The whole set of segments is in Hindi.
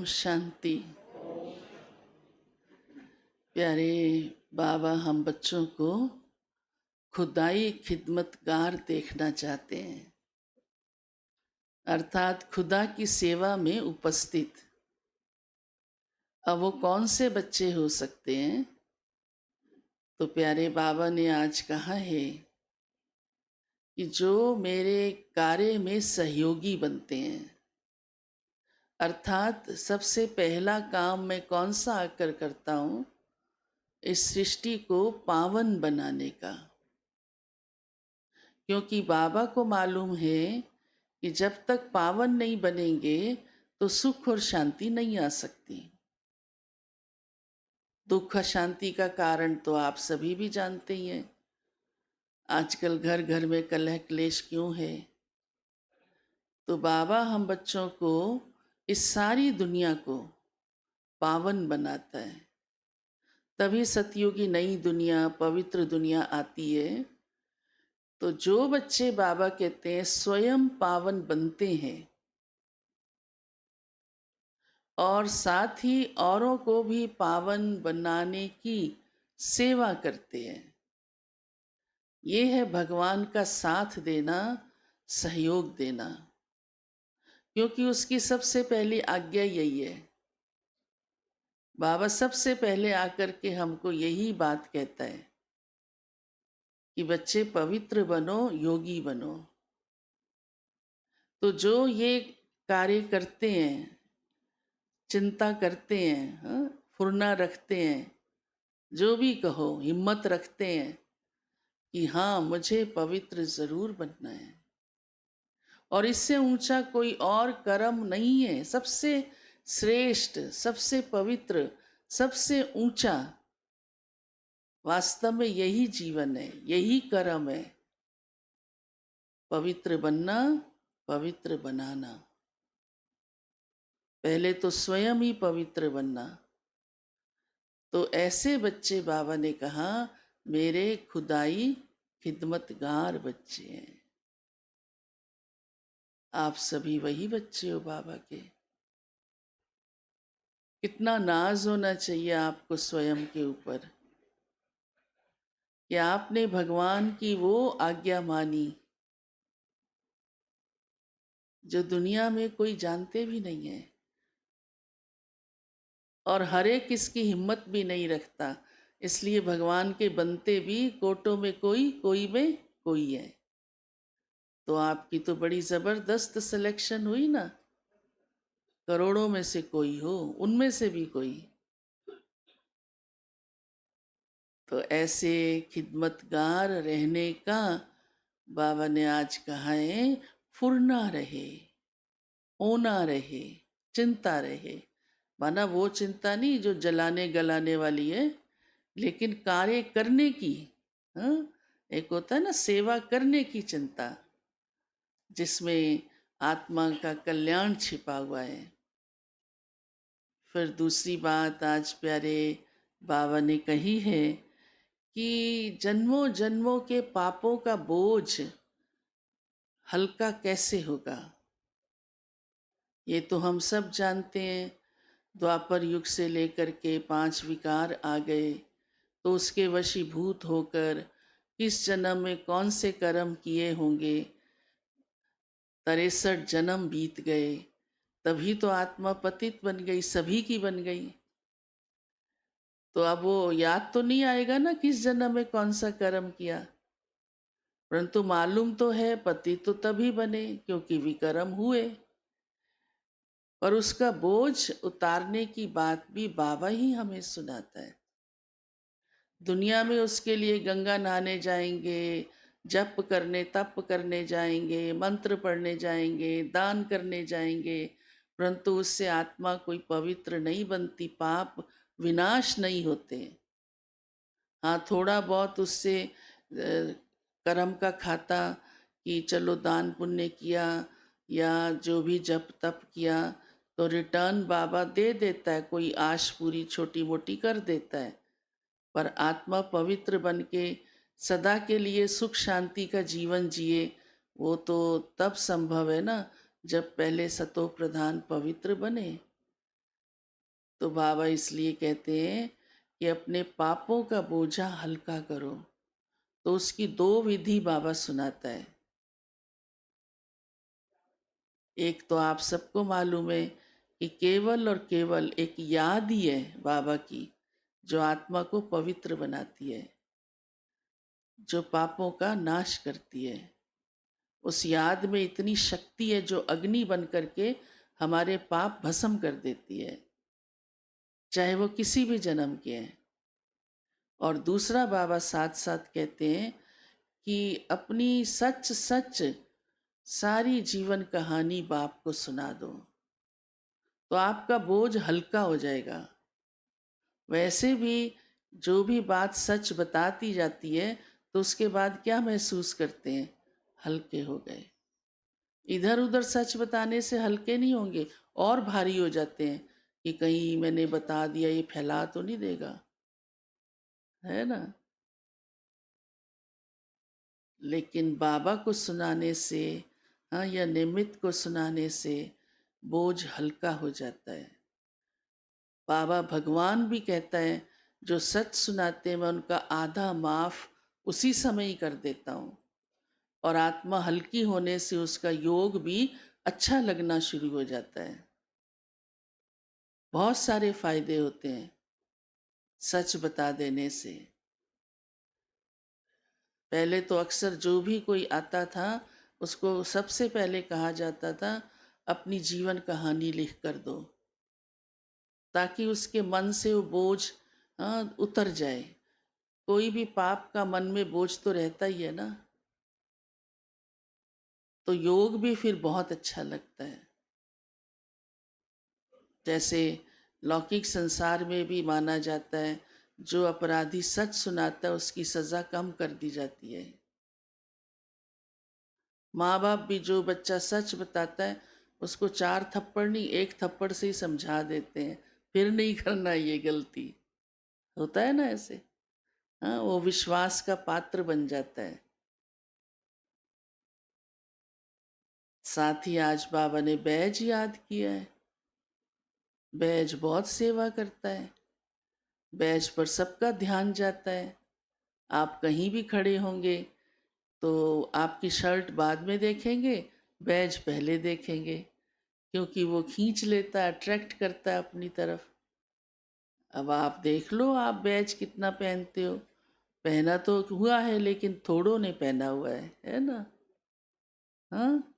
शांति। प्यारे बाबा, हम बच्चों को खुदाई खिदमतगार देखना चाहते हैं, अर्थात खुदा की सेवा में उपस्थित। अब वो कौन से बच्चे हो सकते हैं? तो प्यारे बाबा ने आज कहा है कि जो मेरे कार्य में सहयोगी बनते हैं, अर्थात सबसे पहला काम मैं कौन सा आकर करता हूँ? इस सृष्टि को पावन बनाने का। क्योंकि बाबा को मालूम है कि जब तक पावन नहीं बनेंगे तो सुख और शांति नहीं आ सकती। दुख शांति का कारण तो आप सभी भी जानते ही हैं। आजकल घर घर में कलह क्लेश क्यों है? तो बाबा हम बच्चों को, इस सारी दुनिया को पावन बनाता है। तभी सतयुगी नई दुनिया, पवित्र दुनिया आती है। तो जो बच्चे बाबा कहते हैं स्वयं पावन बनते हैं और साथ ही औरों को भी पावन बनाने की सेवा करते हैं, ये है भगवान का साथ देना, सहयोग देना। क्योंकि उसकी सबसे पहली आज्ञा यही है। बाबा सबसे पहले आकर के हमको यही बात कहता है कि बच्चे पवित्र बनो, योगी बनो। तो जो ये कार्य करते हैं, चिंता करते हैं, हाँ, फुरना रखते हैं, जो भी कहो, हिम्मत रखते हैं कि हाँ मुझे पवित्र जरूर बनना है, और इससे ऊंचा कोई और कर्म नहीं है। सबसे श्रेष्ठ, सबसे पवित्र, सबसे ऊंचा वास्तव में यही जीवन है, यही कर्म है। पवित्र बनना, पवित्र बनाना। पहले तो स्वयं ही पवित्र बनना। तो ऐसे बच्चे बाबा ने कहा मेरे खुदाई खिदमतगार बच्चे हैं। आप सभी वही बच्चे हो बाबा के। कितना नाज होना चाहिए आपको स्वयं के ऊपर कि आपने भगवान की वो आज्ञा मानी जो दुनिया में कोई जानते भी नहीं है, और हर एक इसकी हिम्मत भी नहीं रखता। इसलिए भगवान के बनते भी कोटों में कोई, कोई में कोई है। तो आपकी तो बड़ी जबरदस्त सिलेक्शन हुई ना। करोड़ों में से कोई हो, उनमें से भी कोई। तो ऐसे खिदमतगार रहने का बाबा ने आज कहा है। फुरना रहे, होना रहे, चिंता रहे। माना वो चिंता नहीं जो जलाने गलाने वाली है, लेकिन कार्य करने की। हाँ, एक होता है ना सेवा करने की चिंता, जिसमें आत्मा का कल्याण छिपा हुआ है। फिर दूसरी बात आज प्यारे बाबा ने कही है कि जन्मों जन्मों के पापों का बोझ हल्का कैसे होगा। ये तो हम सब जानते हैं। द्वापर युग से लेकर के 5 विकार आ गए, तो उसके वशीभूत होकर किस जन्म में कौन से कर्म किए होंगे, 63 जन्म बीत गए, तभी तो आत्मा पतित बन गई, सभी की बन गई। तो अब वो याद तो नहीं आएगा ना किस जन्म में कौन सा कर्म किया, परंतु मालूम तो है पतित तो तभी बने क्योंकि विकर्म हुए। पर उसका बोझ उतारने की बात भी बाबा ही हमें सुनाता है। दुनिया में उसके लिए गंगा नहाने जाएंगे, जप करने तप करने जाएंगे, मंत्र पढ़ने जाएंगे, दान करने जाएंगे, परंतु उससे आत्मा कोई पवित्र नहीं बनती, पाप विनाश नहीं होते। हाँ, थोड़ा बहुत उससे कर्म का खाता कि चलो दान पुण्य किया या जो भी जप तप किया तो रिटर्न बाबा दे देता है, कोई आश पूरी छोटी मोटी कर देता है। पर आत्मा पवित्र बन के सदा के लिए सुख शांति का जीवन जिए, वो तो तब संभव है ना जब पहले सतो प्रधान पवित्र बने। तो बाबा इसलिए कहते हैं कि अपने पापों का बोझा हल्का करो। तो उसकी दो विधि बाबा सुनाता है। एक तो आप सबको मालूम है कि केवल और केवल एक याद ही है बाबा की, जो आत्मा को पवित्र बनाती है, जो पापों का नाश करती है। उस याद में इतनी शक्ति है जो अग्नि बन करके हमारे पाप भस्म कर देती है, चाहे वो किसी भी जन्म के हैं। और दूसरा बाबा साथ साथ कहते हैं कि अपनी सच सच सारी जीवन कहानी बाप को सुना दो, तो आपका बोझ हल्का हो जाएगा। वैसे भी जो भी बात सच बताती जाती है तो उसके बाद क्या महसूस करते हैं? हल्के हो गए। इधर उधर सच बताने से हल्के नहीं होंगे, और भारी हो जाते हैं कि कहीं मैंने बता दिया, ये फैला तो नहीं देगा, है ना। लेकिन बाबा को सुनाने से, हाँ, या निमित्त को सुनाने से बोझ हल्का हो जाता है। बाबा भगवान भी कहता है, जो सच सुनाते हैं मैं उनका आधा माफ उसी समय ही कर देता हूँ। और आत्मा हल्की होने से उसका योग भी अच्छा लगना शुरू हो जाता है। बहुत सारे फायदे होते हैं सच बता देने से। पहले तो अक्सर जो भी कोई आता था उसको सबसे पहले कहा जाता था, अपनी जीवन कहानी लिख कर दो, ताकि उसके मन से वो बोझ, उतर जाए। कोई भी पाप का मन में बोझ तो रहता ही है ना, तो योग भी फिर बहुत अच्छा लगता है। जैसे लौकिक संसार में भी माना जाता है, जो अपराधी सच सुनाता है उसकी सजा कम कर दी जाती है। माँ बाप भी जो बच्चा सच बताता है उसको 4 थप्पड़ नहीं, 1 थप्पड़ से ही समझा देते हैं, फिर नहीं करना ये गलती। होता है ना ऐसे। हाँ, वो विश्वास का पात्र बन जाता है। साथ ही आज बाबा ने बैज याद किया है। बैज बहुत सेवा करता है। बैज पर सबका ध्यान जाता है। आप कहीं भी खड़े होंगे तो आपकी शर्ट बाद में देखेंगे, बैज पहले देखेंगे, क्योंकि वो खींच लेता है, अट्रैक्ट करता है अपनी तरफ। अब आप देख लो, आप बैज कितना पहनते हो। पहना तो हुआ है लेकिन थोड़ों ने पहना हुआ है ना। हाँ,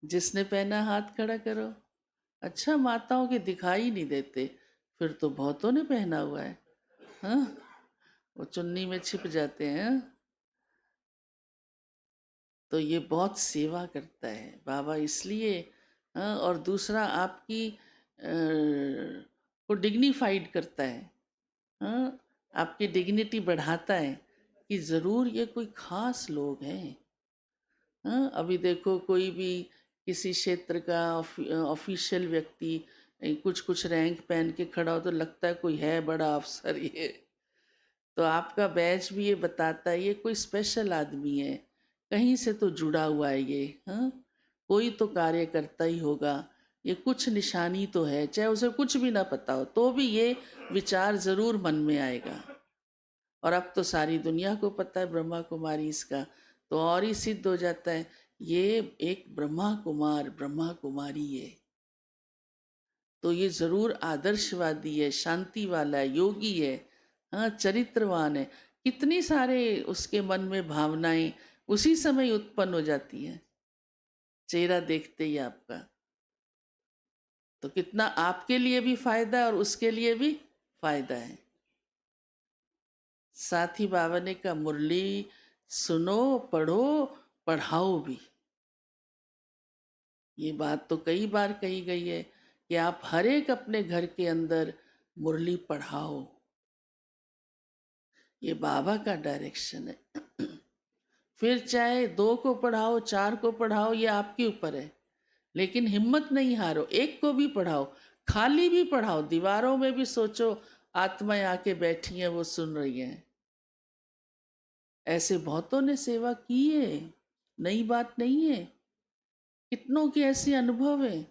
जिसने पहना हाथ खड़ा करो। अच्छा, माताओं के दिखाई नहीं देते, फिर तो बहुतों ने पहना हुआ है। हाँ, वो चुन्नी में छिप जाते हैं। तो ये बहुत सेवा करता है बाबा, इसलिए। हाँ, और दूसरा आपकी को डिग्निफाइड करता है। हाँ, आपकी डिग्निटी बढ़ाता है कि ज़रूर ये कोई खास लोग हैं। हाँ, अभी देखो कोई भी किसी क्षेत्र का ऑफिशियल व्यक्ति कुछ कुछ रैंक पहन के खड़ा हो तो लगता है कोई है बड़ा अफसर ये। तो आपका बैच भी ये बताता है ये कोई स्पेशल आदमी है, कहीं से तो जुड़ा हुआ है ये। हाँ, कोई तो कार्य करता ही होगा, ये कुछ निशानी तो है, चाहे उसे कुछ भी ना पता हो तो भी ये विचार जरूर मन में आएगा। और अब तो सारी दुनिया को पता है ब्रह्मा कुमारी इसका, तो और ही सिद्ध हो जाता है ये एक ब्रह्मा कुमार ब्रह्मा कुमारी है। तो ये जरूर आदर्शवादी है, शांति वाला है, योगी है, हाँ, चरित्रवान है। कितनी सारे उसके मन में भावनाएं उसी समय उत्पन्न हो जाती हैं, चेहरा देखते ही आपका। तो कितना आपके लिए भी फायदा है और उसके लिए भी फायदा है। साथ ही बाबा ने कहा, मुरली सुनो, पढ़ो, पढ़ाओ भी। ये बात तो कई बार कही गई है कि आप हर एक अपने घर के अंदर मुरली पढ़ाओ। ये बाबा का डायरेक्शन है। फिर चाहे 2 को पढ़ाओ, 4 को पढ़ाओ, ये आपके ऊपर है। लेकिन हिम्मत नहीं हारो, एक को भी पढ़ाओ, खाली भी पढ़ाओ, दीवारों में भी सोचो आत्माएं आके बैठी हैं, वो सुन रही हैं। ऐसे बहुतों ने सेवा की है, नई बात नहीं है। कितनों के ऐसे अनुभव हैं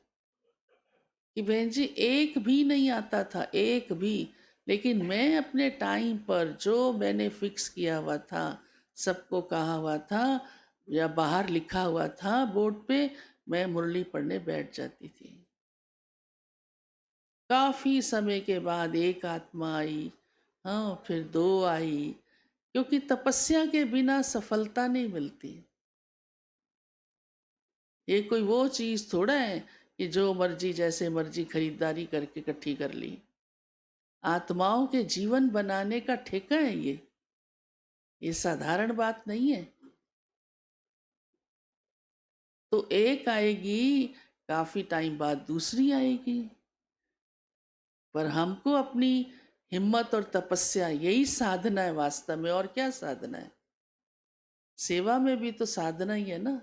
कि बहन जी एक भी नहीं आता था, एक भी। लेकिन मैं अपने टाइम पर जो मैंने फिक्स किया हुआ था, सबको कहा हुआ था या बाहर लिखा हुआ था बोर्ड पे, मैं मुरली पढ़ने बैठ जाती थी। काफी समय के बाद एक आत्मा आई, हाँ, फिर दो आई, क्योंकि तपस्या के बिना सफलता नहीं मिलती। ये कोई वो चीज थोड़ा है कि जो मर्जी जैसे मर्जी खरीदारी करके इकट्ठी कर ली। आत्माओं के जीवन बनाने का ठेका है ये साधारण बात नहीं है। तो एक आएगी, काफी टाइम बाद दूसरी आएगी, पर हमको अपनी हिम्मत और तपस्या, यही साधना है वास्तव में। और क्या साधना है? सेवा में भी तो साधना ही है ना।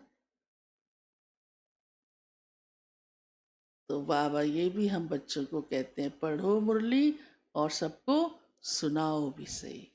तो बाबा ये भी हम बच्चों को कहते हैं, पढ़ो मुरली और सबको सुनाओ भी सही।